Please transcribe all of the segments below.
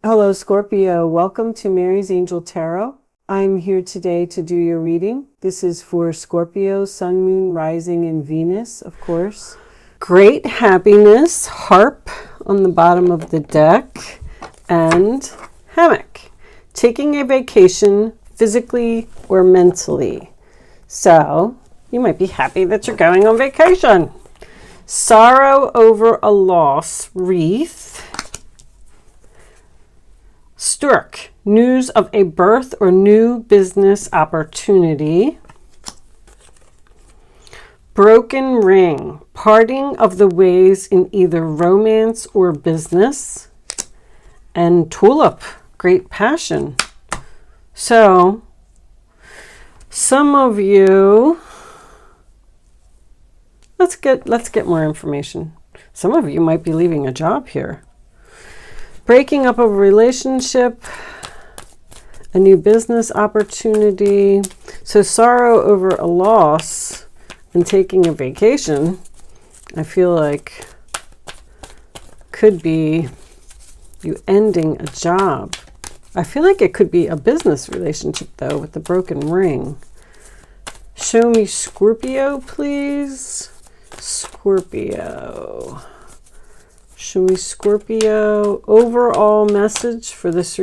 Hello, Scorpio. Welcome to Mary's Angel Tarot. I'm here today to do your reading. This is for Scorpio, Sun, Moon, Rising, and Venus, of course. Great happiness, harp on the bottom of the deck, and hammock. Taking a vacation physically or mentally. So, you might be happy that you're going on vacation. Sorrow over a loss, wreath. Stork, news of a birth or new business opportunity. Broken ring, parting of the ways in either romance or business. And tulip, great passion. So, some of you, let's get more information. Some of you might be leaving a job here. Breaking up of a relationship, a new business opportunity. So sorrow over a loss and taking a vacation, I feel like could be you ending a job. I feel like it could be a business relationship though with the broken ring. Show me Scorpio, please. Scorpio. Show me Scorpio. Overall message for this.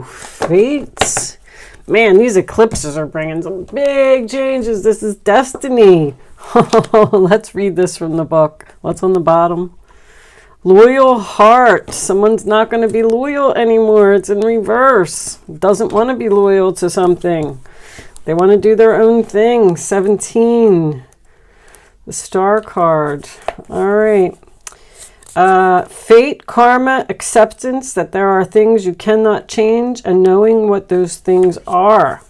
Fate. Man, these eclipses are bringing some big changes. This is destiny. Let's read this from the book. What's on the bottom? Loyal heart. Someone's not going to be loyal anymore. It's in reverse. Doesn't want to be loyal to something. They want to do their own thing. 17. The star card. All right. Fate, karma, acceptance that there are things you cannot change and knowing what those things are.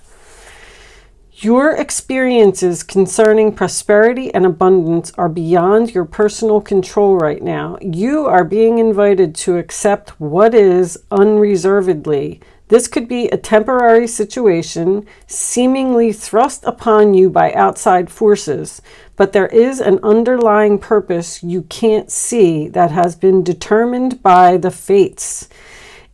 Your experiences concerning prosperity and abundance are beyond your personal control right now. You are being invited to accept what is unreservedly. This could be a temporary situation seemingly thrust upon you by outside forces, but there is an underlying purpose you can't see that has been determined by the fates.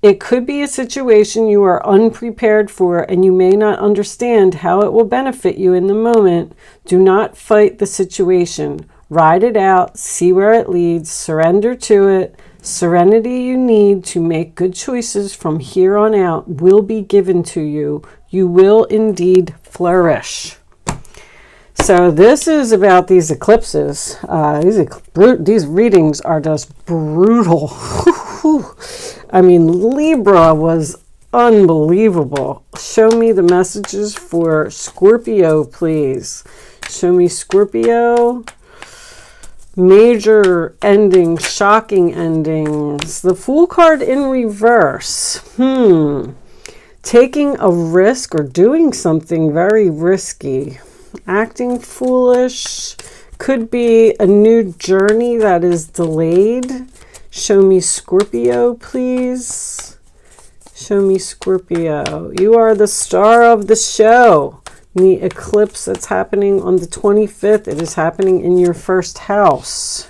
It could be a situation you are unprepared for and you may not understand how it will benefit you in the moment. Do not fight the situation. Ride it out, see where it leads, surrender to it. Serenity you need to make good choices from here on out will be given to you. You will indeed flourish. So this is about these eclipses. These readings are just brutal. I mean, Libra was unbelievable. Show me the messages for Scorpio, please. Show me Scorpio. Major endings, shocking endings. The Fool card in reverse. Taking a risk or doing something very risky. Acting foolish. Could be a new journey that is delayed. Show me Scorpio, please. Show me Scorpio. You are the star of the show. The eclipse that's happening on the 25th, it is happening in your first house.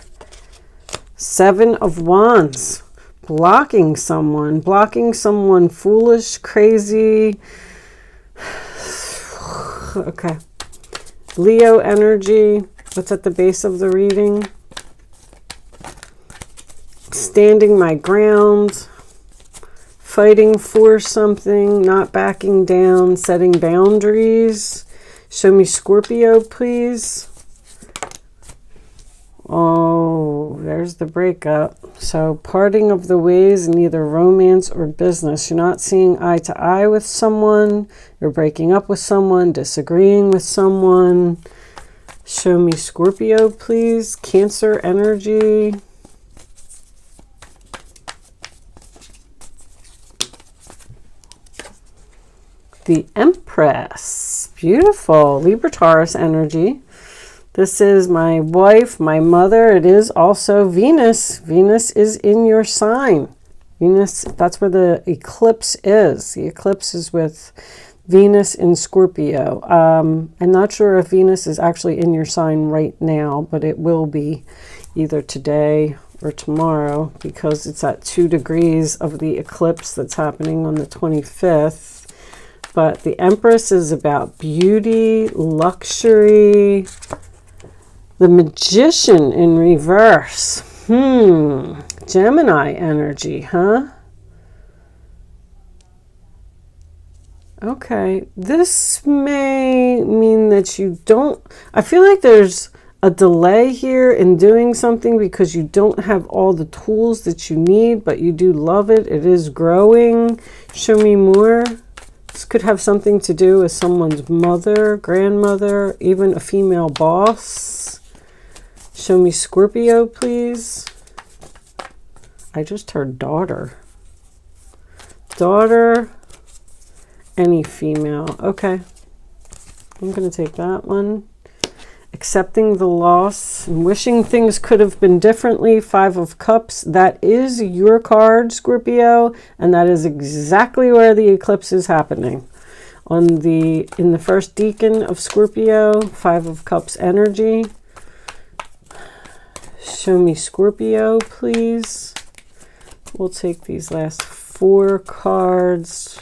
7 of Wands. Blocking someone foolish, crazy. Okay. Leo energy. What's at the base of the reading? Standing my ground. Fighting for something, not backing down, setting boundaries. Show me Scorpio, please. Oh, there's the breakup. So parting of the ways in either romance or business. You're not seeing eye to eye with someone. You're breaking up with someone, disagreeing with someone. Show me Scorpio, please. Cancer energy. The Empress. Beautiful. Libra Taurus energy. This is my wife, my mother. It is also Venus. Venus is in your sign. Venus, that's where the eclipse is. The eclipse is with Venus in Scorpio. I'm not sure if Venus is actually in your sign right now, but it will be either today or tomorrow, because it's at 2 degrees of the eclipse that's happening on the 25th. But the Empress is about beauty, luxury. The Magician in reverse. Gemini energy, huh? Okay, this may mean that you don't... I feel like there's a delay here in doing something because you don't have all the tools that you need, but you do love it. It is growing. Show me more. This could have something to do with someone's mother, grandmother, even a female boss. Show me Scorpio, please. I just heard daughter. Daughter, any female. Okay. I'm going to take that one. Accepting the loss and wishing things could have been differently. 5 of Cups. That is your card, Scorpio, and that is exactly where the eclipse is happening. In the first decan of Scorpio, 5 of Cups energy. Show me Scorpio, please. We'll take these last 4 cards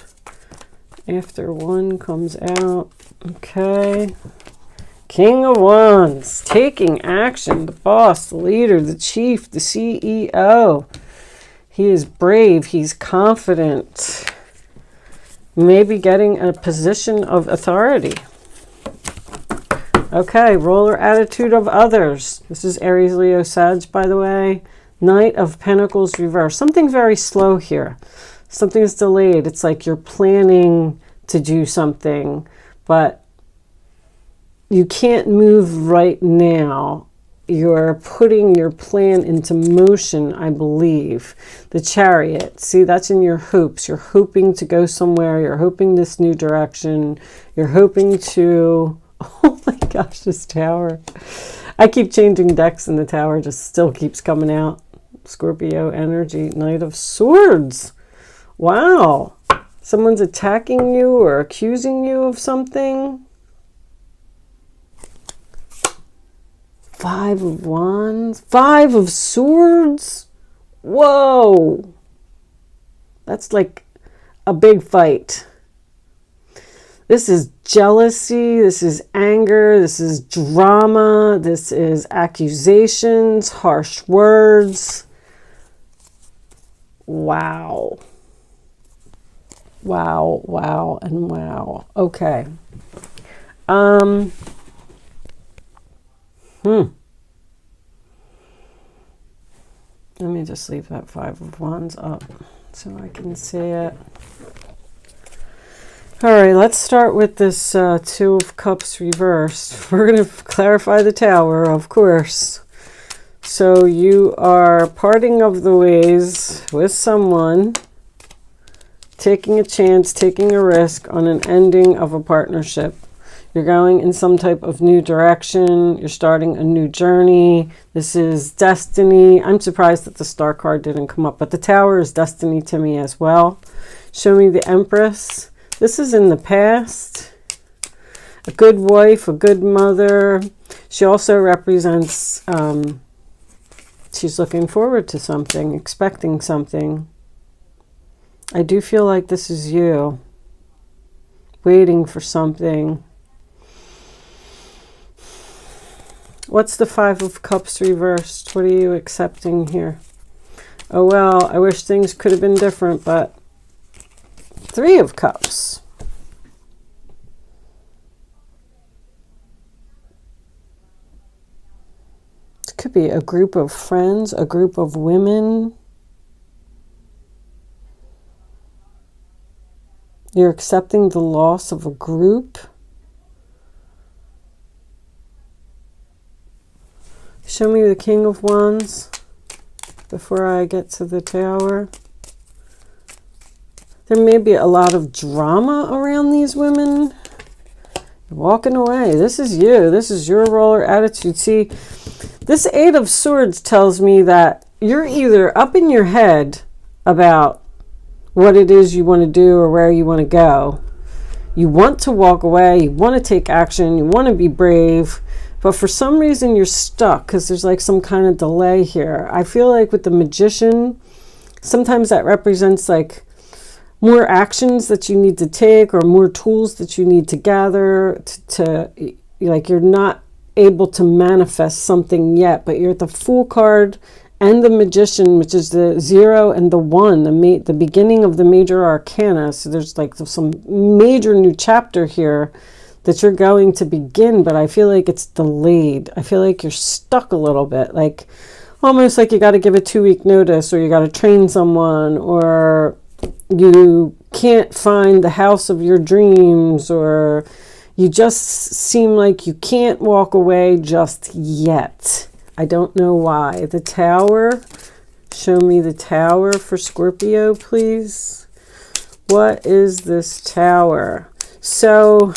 after one comes out. Okay. King of Wands, taking action, the boss, the leader, the chief, the CEO. He is brave, he's confident. Maybe getting a position of authority. Okay, roller attitude of others. This is Aries, Leo, Sag, by the way. Knight of Pentacles reverse. Something very slow here. Something's delayed. It's like you're planning to do something, but you can't move right now. You're putting your plan into motion, I believe. The Chariot. See, that's in your hopes. You're hoping to go somewhere. You're hoping this new direction. You're hoping to... Oh my gosh, this Tower. I keep changing decks and the Tower just still keeps coming out. Scorpio energy. Knight of Swords. Wow. Someone's attacking you or accusing you of something. 5 of Wands. 5 of Swords. Whoa. That's like a big fight. This is jealousy. This is anger. This is drama. This is accusations, harsh words. Wow. Wow, wow, and wow. Okay. Let me just leave that 5 of Wands up so I can see it. All right, let's start with this 2 of Cups reversed. We're going to clarify the Tower, of course. So you are parting of the ways with someone, taking a chance, taking a risk on an ending of a partnership. You're going in some type of new direction. You're starting a new journey. This is destiny. I'm surprised that the Star card didn't come up, but the Tower is destiny to me as well. Show me the Empress. This is in the past. A good wife, a good mother. She also represents, she's looking forward to something, expecting something. I do feel like this is you, waiting for something. What's the 5 of Cups reversed? What are you accepting here? Oh, well, I wish things could have been different, but 3 of Cups. It could be a group of friends, a group of women. You're accepting the loss of a group. Show me the King of Wands before I get to the Tower. There may be a lot of drama around these women. You're walking away. This is you. This is your roller attitude. See, this 8 of Swords tells me that you're either up in your head about what it is you want to do or where you want to go. You want to walk away. You want to take action. You want to be brave. but for some reason you're stuck because there's like some kind of delay here. I feel like with the Magician, sometimes that represents like more actions that you need to take or more tools that you need to gather to like you're not able to manifest something yet, but you're at the Fool card and the Magician, which is the 0 and the 1, the beginning of the major arcana. So there's like some major new chapter here that you're going to begin, but I feel like it's delayed. I feel like you're stuck a little bit, like almost like you got to give a 2-week notice, or you got to train someone, or you can't find the house of your dreams, or you just seem like you can't walk away just yet. I don't know why. The Tower. Show me the Tower for Scorpio, please. What is this Tower? So,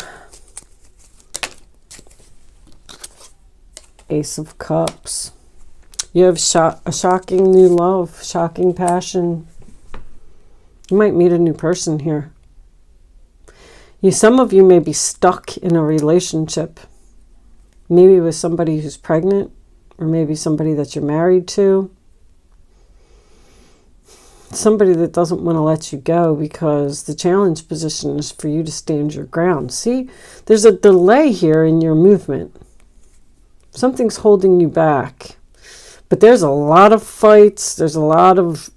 Ace of Cups. You have a shocking new love, shocking passion. You might meet a new person here. Some of you may be stuck in a relationship. Maybe with somebody who's pregnant, or maybe somebody that you're married to. Somebody that doesn't want to let you go, because the challenge position is for you to stand your ground. See, there's a delay here in your movement. Something's holding you back. But there's a lot of fights. There's a lot of,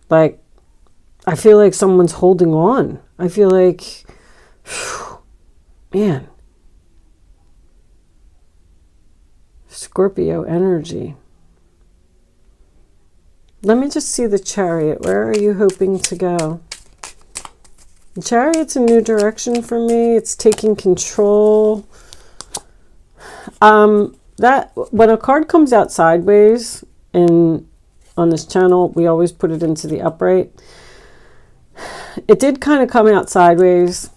like, I feel like someone's holding on. I feel like, man. Scorpio energy. Let me just see the Chariot. Where are you hoping to go? The Chariot's a new direction for me. It's taking control. That when a card comes out sideways on this channel, we always put it into the upright. It did kind of come out sideways.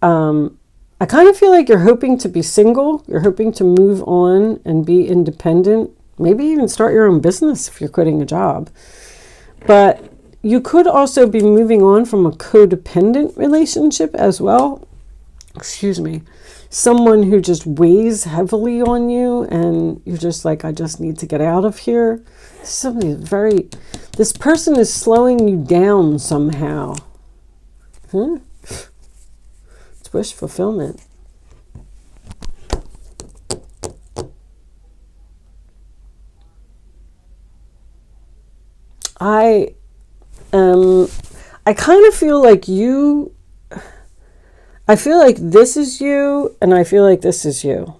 I kind of feel like you're hoping to be single. You're hoping to move on and be independent. Maybe even start your own business if you're quitting a job. But you could also be moving on from a codependent relationship as well. Excuse me. Someone who just weighs heavily on you and you're just like, I just need to get out of here. This person is slowing you down somehow. It's wish fulfillment. I kind of feel like I feel like this is you, and I feel like this is you.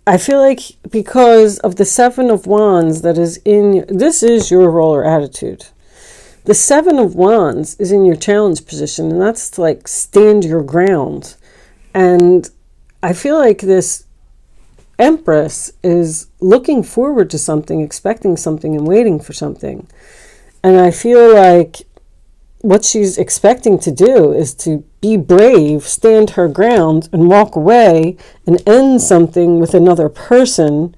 I feel like because of the 7 of Wands that is this is your role or attitude. The 7 of Wands is in your challenge position, and that's to like stand your ground. And I feel like this Empress is looking forward to something, expecting something, and waiting for something. And I feel like what she's expecting to do is to be brave, stand her ground, and walk away and end something with another person.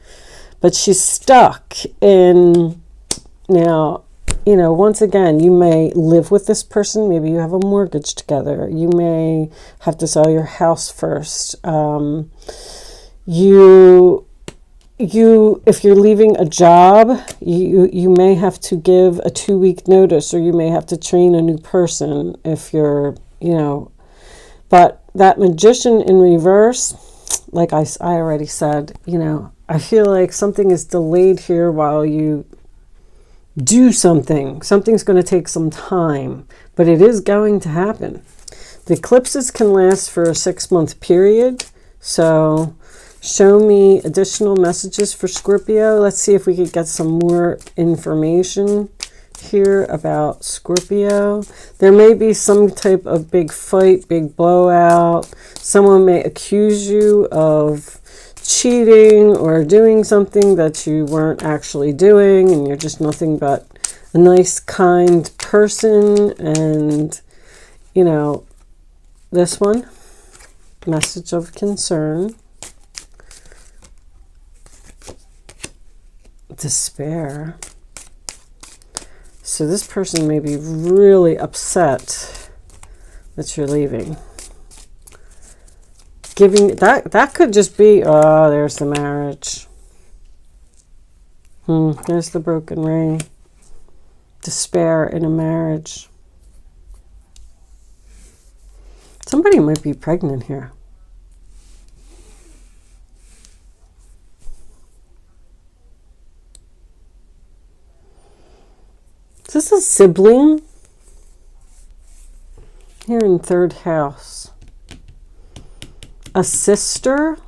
But she's stuck in, now, once again, you may live with this person. Maybe you have a mortgage together. You may have to sell your house first. If you're leaving a job, you may have to give a 2-week notice, or you may have to train a new person if you're, but that Magician in reverse, like I already said, I feel like something is delayed here while you do something. Something's going to take some time, but it is going to happen. The eclipses can last for a 6-month period, so show me additional messages for Scorpio. Let's see if we could get some more information here about Scorpio. There may be some type of big fight, big blowout. Someone may accuse you of cheating or doing something that you weren't actually doing, and you're just nothing but a nice, kind person. And, this one, message of concern. Despair. So this person may be really upset that you're leaving. giving, that could just be, oh, there's the marriage. There's the broken ring. Despair in a marriage. Somebody might be pregnant here. Is this a sibling? Here in third house. A sister?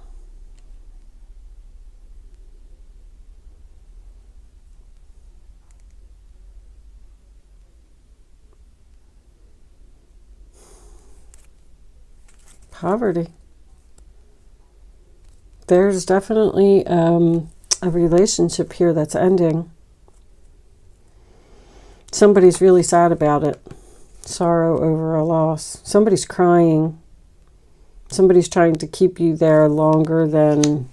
Poverty. There's definitely a relationship here that's ending. Somebody's really sad about it. Sorrow over a loss. Somebody's crying. Somebody's trying to keep you there longer than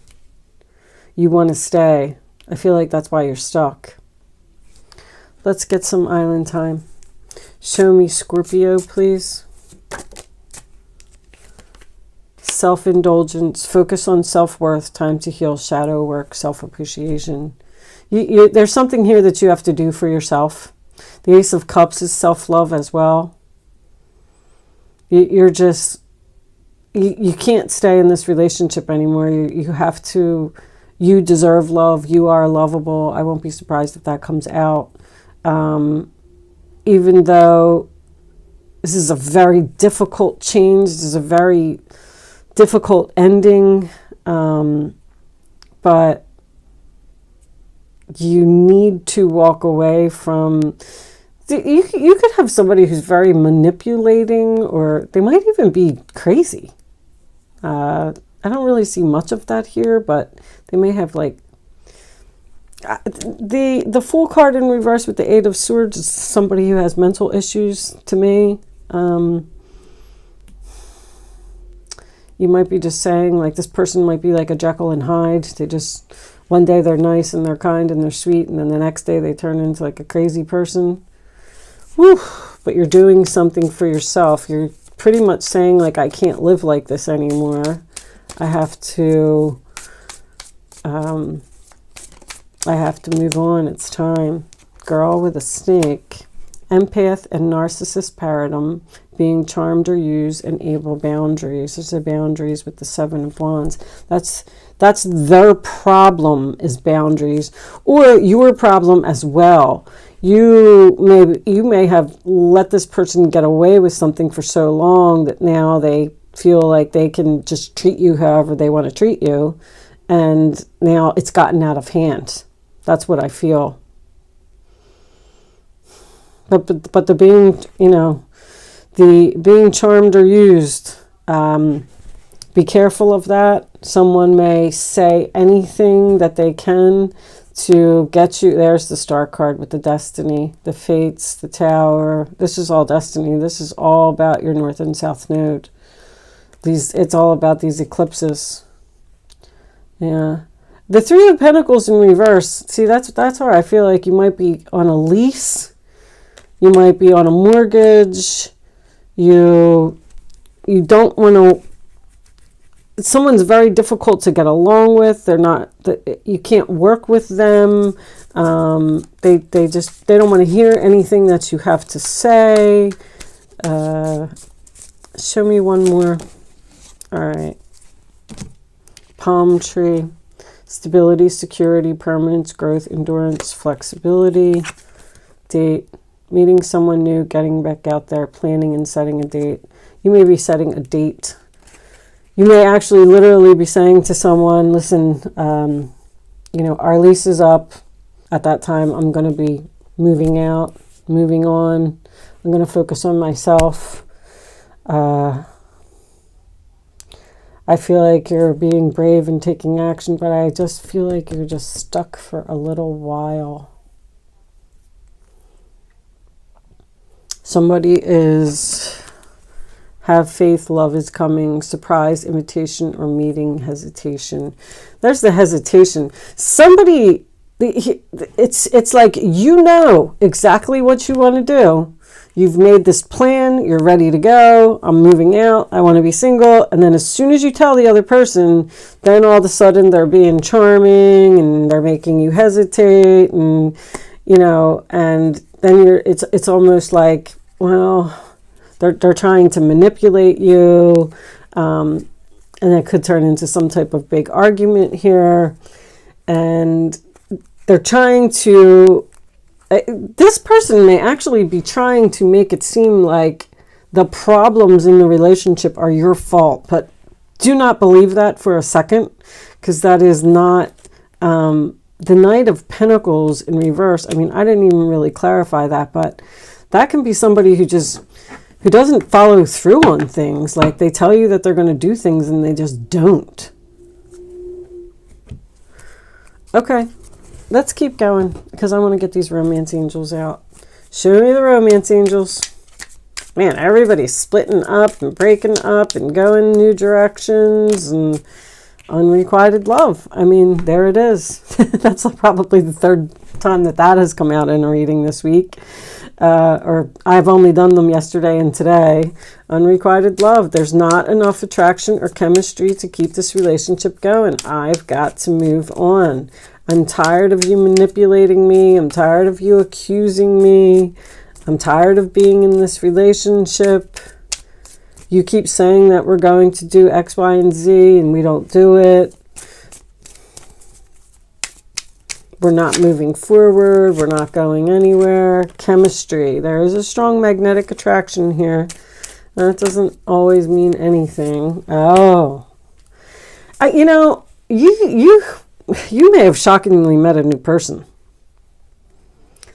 you want to stay. I feel like that's why you're stuck. Let's get some island time. Show me Scorpio, please. Self-indulgence. Focus on self-worth. Time to heal. Shadow work. Self-appreciation. There's something here that you have to do for yourself. The Ace of Cups is self-love as well. You're just... You can't stay in this relationship anymore. You have to... You deserve love. You are lovable. I won't be surprised if that comes out. Even though this is a very difficult change. This is a very difficult ending. But you need to walk away from... You could have somebody who's very manipulating, or they might even be crazy. I don't really see much of that here, but they may have like... The Fool card in reverse with the Eight of Swords is somebody who has mental issues to me. You might be just saying, like, this person might be like a Jekyll and Hyde. They just... One day they're nice and they're kind and they're sweet, and then the next day they turn into like a crazy person. Whew. But you're doing something for yourself. You're pretty much saying, like, I can't live like this anymore. I have to move on. It's time. Girl with a snake. Empath and narcissist paradigm. Being charmed or used, and able boundaries. There's the boundaries with the Seven of Wands. That's their problem, is boundaries, or your problem as well. You may have let this person get away with something for so long that now they feel like they can just treat you however they want to treat you, and now it's gotten out of hand. That's what I feel. But the being, the being charmed or used, be careful of that. Someone may say anything that they can to get you. There's the Star card with the destiny, the fates, the tower. This is all destiny. This is all about your north and south node. It's all about these eclipses. Yeah. The Three of Pentacles in reverse. See, that's where I feel like you might be on a lease. You might be on a mortgage. You don't want to... Someone's very difficult to get along with. They're not... You can't work with them. They don't want to hear anything that you have to say. Show me one more. All right. Palm tree. Stability, security, permanence, growth, endurance, flexibility. Date. Meeting someone new, getting back out there, planning and setting a date. You may be setting a date. You may actually literally be saying to someone, listen, our lease is up. At that time, I'm going to be moving out, moving on. I'm going to focus on myself. I feel like you're being brave and taking action, but I just feel like you're just stuck for a little while. Somebody is... Have faith, love is coming, surprise, invitation, or meeting, hesitation. There's the hesitation. Somebody, it's like, exactly what you want to do. You've made this plan. You're ready to go. I'm moving out. I want to be single. And then as soon as you tell the other person, then all of a sudden they're being charming and they're making you hesitate, and and then it's almost like, well, they're trying to manipulate you, and it could turn into some type of big argument here, and they're trying to. This person may actually be trying to make it seem like the problems in the relationship are your fault, but do not believe that for a second, because that is not the Knight of Pentacles in reverse. I mean, I didn't even really clarify that, but that can be somebody who doesn't follow through on things. Like, they tell you that they're going to do things and they just don't. Okay. Let's keep going, because I want to get these romance angels out. Show me the romance angels. Man, everybody's splitting up and breaking up and going new directions, and unrequited love. I mean, there it is. That's probably the third time that has come out in a reading this week. Or I've only done them yesterday and today. Unrequited love. There's not enough attraction or chemistry to keep this relationship going. I've got to move on. I'm tired of you manipulating me. I'm tired of you accusing me. I'm tired of being in this relationship. You keep saying that we're going to do X, Y, and Z, and we don't do it. We're not moving forward. We're not going anywhere. Chemistry. There is a strong magnetic attraction here. That doesn't always mean anything. Oh. You may have shockingly met a new person.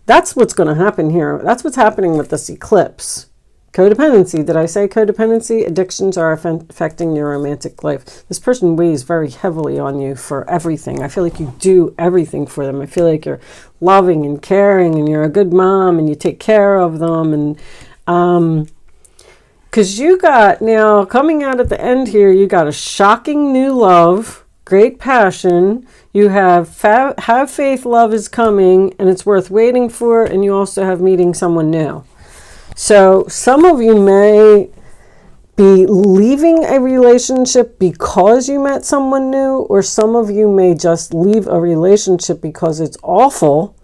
That's what's going to happen here. That's what's happening with this eclipse. Codependency. Did I say codependency? Addictions are affecting your romantic life. This person weighs very heavily on you for everything. I feel like you do everything for them. I feel like you're loving and caring, and you're a good mom, and you take care of them. And because you got, now coming out at the end here, you got a shocking new love, great passion. You have faith, love is coming, and it's worth waiting for. And you also have meeting someone new. So some of you may be leaving a relationship because you met someone new, or some of you may just leave a relationship because it's awful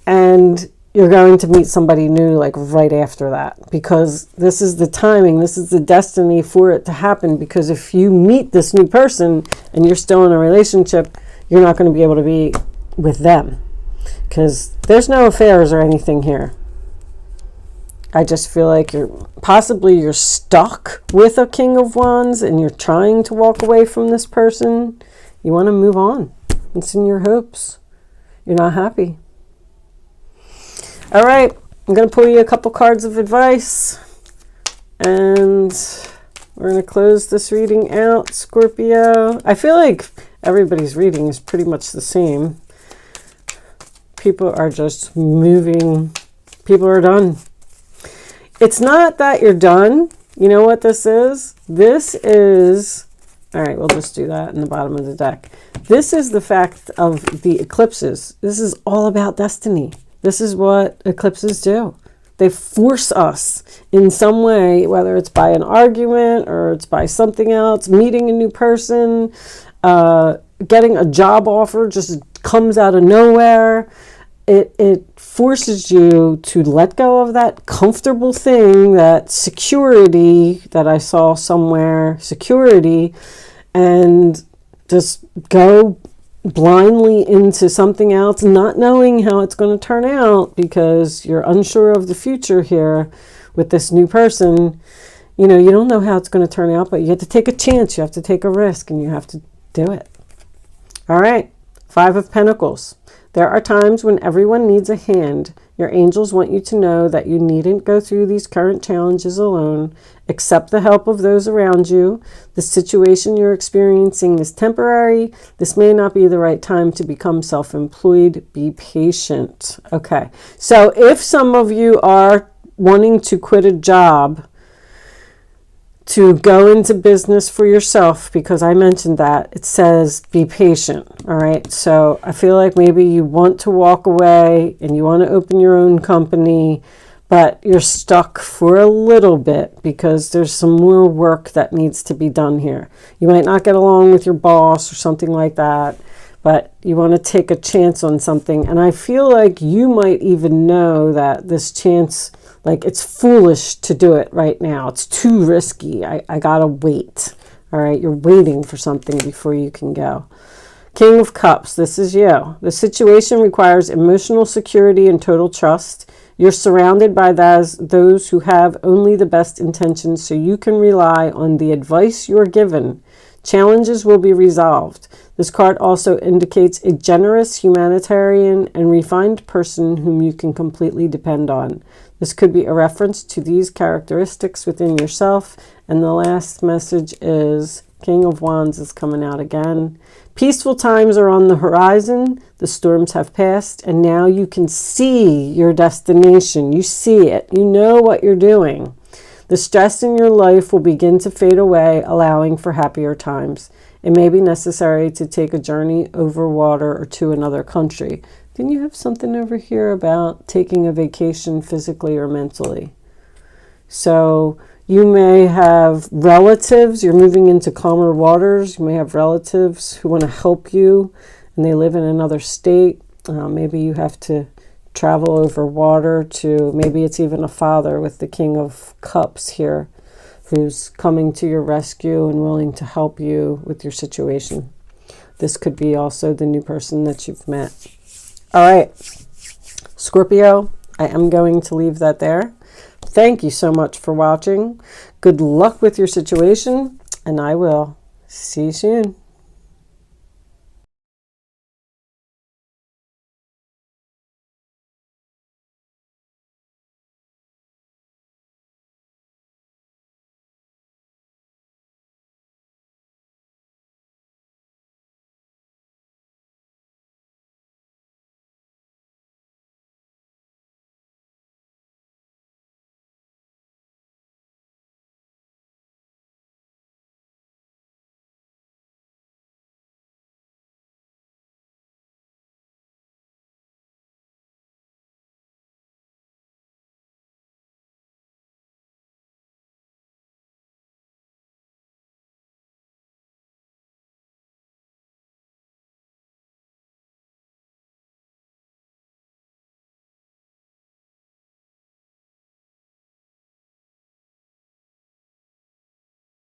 and you're going to meet somebody new like right after that, because this is the timing, this is the destiny for it to happen. Because if you meet this new person and you're still in a relationship, you're not going to be able to be with them, because there's no affairs or anything here. I just feel like you're stuck with a King of Wands and you're trying to walk away from this person. You want to move on. It's in your hopes. You're not happy. All right. I'm going to pull you a couple cards of advice. And we're going to close this reading out, Scorpio. I feel like everybody's reading is pretty much the same. People are just moving. People are done. It's not that you're done. You know what this is? This is, all right, we'll just do that in the bottom of the deck. This is the fact of the eclipses. This is all about destiny. This is what eclipses do. They force us in some way, whether it's by an argument or it's by something else, meeting a new person, getting a job offer just comes out of nowhere. It forces you to let go of that comfortable thing, that security that I saw somewhere, security, and just go blindly into something else, not knowing how it's going to turn out because you're unsure of the future here with this new person. You know, you don't know how it's going to turn out, but you have to take a chance. You have to take a risk, and you have to do it. All right. 5 of Pentacles. There are times when everyone needs a hand. Your angels want you to know that you needn't go through these current challenges alone. Accept the help of those around you. The situation you're experiencing is temporary. This may not be the right time to become self-employed. Be patient. Okay. So if some of you are wanting to quit a job to go into business for yourself, because I mentioned that, it says be patient. All right. So I feel like maybe you want to walk away and you want to open your own company, but you're stuck for a little bit because there's some more work that needs to be done here. You might not get along with your boss or something like that, but you want to take a chance on something. And I feel like you might even know that this chance, like, it's foolish to do it right now. It's too risky. I gotta wait. All right, you're waiting for something before you can go. King of Cups, this is you. The situation requires emotional security and total trust. You're surrounded by those who have only the best intentions, so you can rely on the advice you're given. Challenges will be resolved. This card also indicates a generous, humanitarian, and refined person whom you can completely depend on. This could be a reference to these characteristics within yourself. And the last message is King of Wands is coming out again. Peaceful times are on the horizon. The storms have passed, and now you can see your destination. You see it. You know what you're doing. The stress in your life will begin to fade away, allowing for happier times. It may be necessary to take a journey over water or to another country. Then you have something over here about taking a vacation physically or mentally. So you may have relatives, you're moving into calmer waters. You may have relatives who want to help you and they live in another state. Maybe you have to travel over water to, maybe it's even a father with the King of Cups here who's coming to your rescue and willing to help you with your situation. This could be also the new person that you've met. All right, Scorpio, I am going to leave that there. Thank you so much for watching. Good luck with your situation, and I will see you soon.